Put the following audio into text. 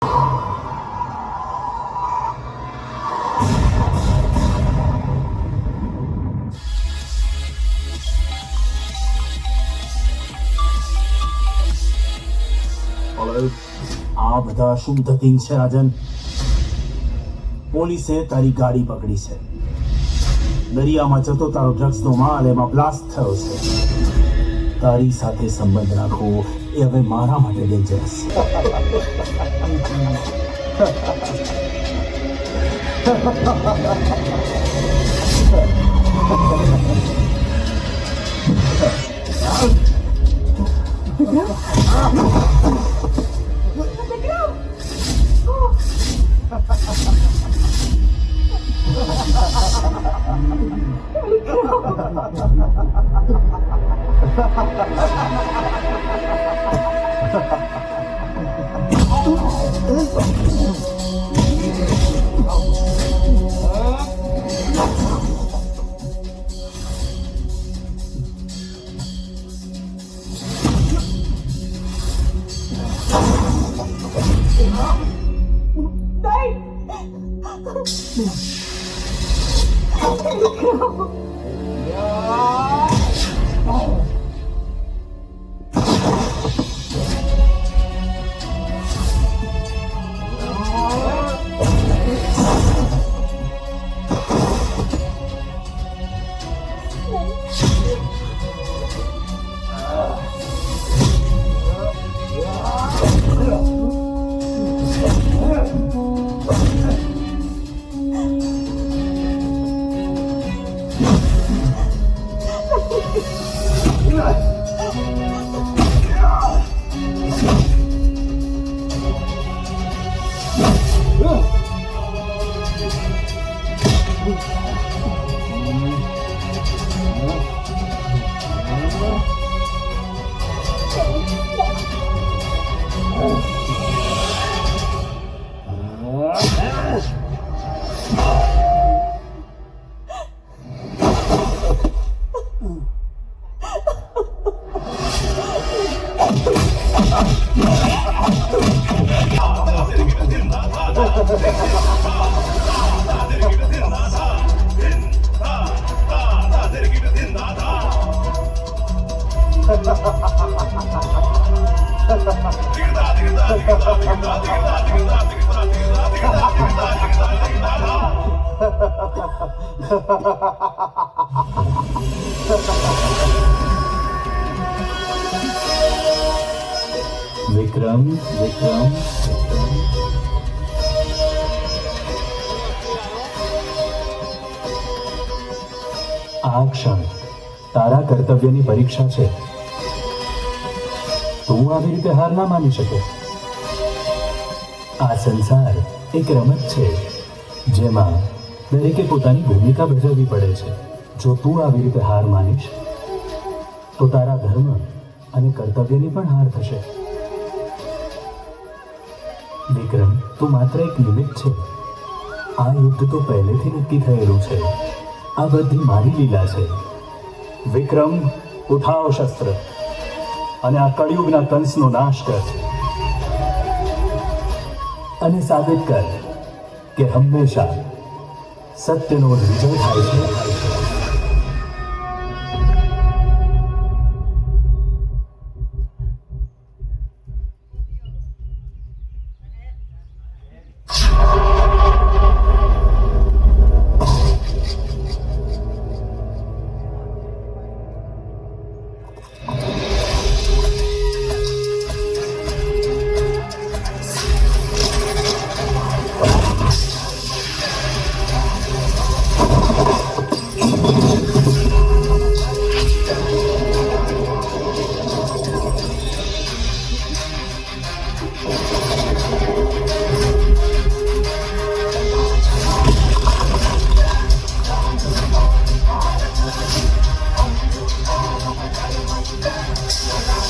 આ બધા શું ધતિંગ છે રાજન? પોલીસે તારી ગાડી પકડી છે. દરિયામાં જતો તારો ડ્રગ્સનો માલ એમાં બ્લાસ્ટ થયો છે. તારી સાથે સંબંધ રાખવો એ હવે મારા માટે ડેન્જરસ વિક્રમ આ ક્ષણ તારા કર્તવ્યની પરીક્ષા છે. તું આવી રીતે હાર ના માની શકે. આ સંસાર એક રમત છે જેમાં દરેકે પોતાની ભૂમિકા ભજવવી પડે છે. જો તું આવી રીતે હાર માનીશ તો તારા ધર્મ અને કર્તવ્યની પણ હાર થશે. વિક્રમ, તું માત્ર એક નિમિત્ત છે. આ યુદ્ધ તો પહેલેથી નક્કી થયેલું છે. આ બધી મારી લીલા છે. વિક્રમ, ઉઠાવ શસ્ત્ર અને આ કળિયુગના કંસનો નાશ કર અને સાબિત કર કે હંમેશા સત્યનો વિજય થાય છે.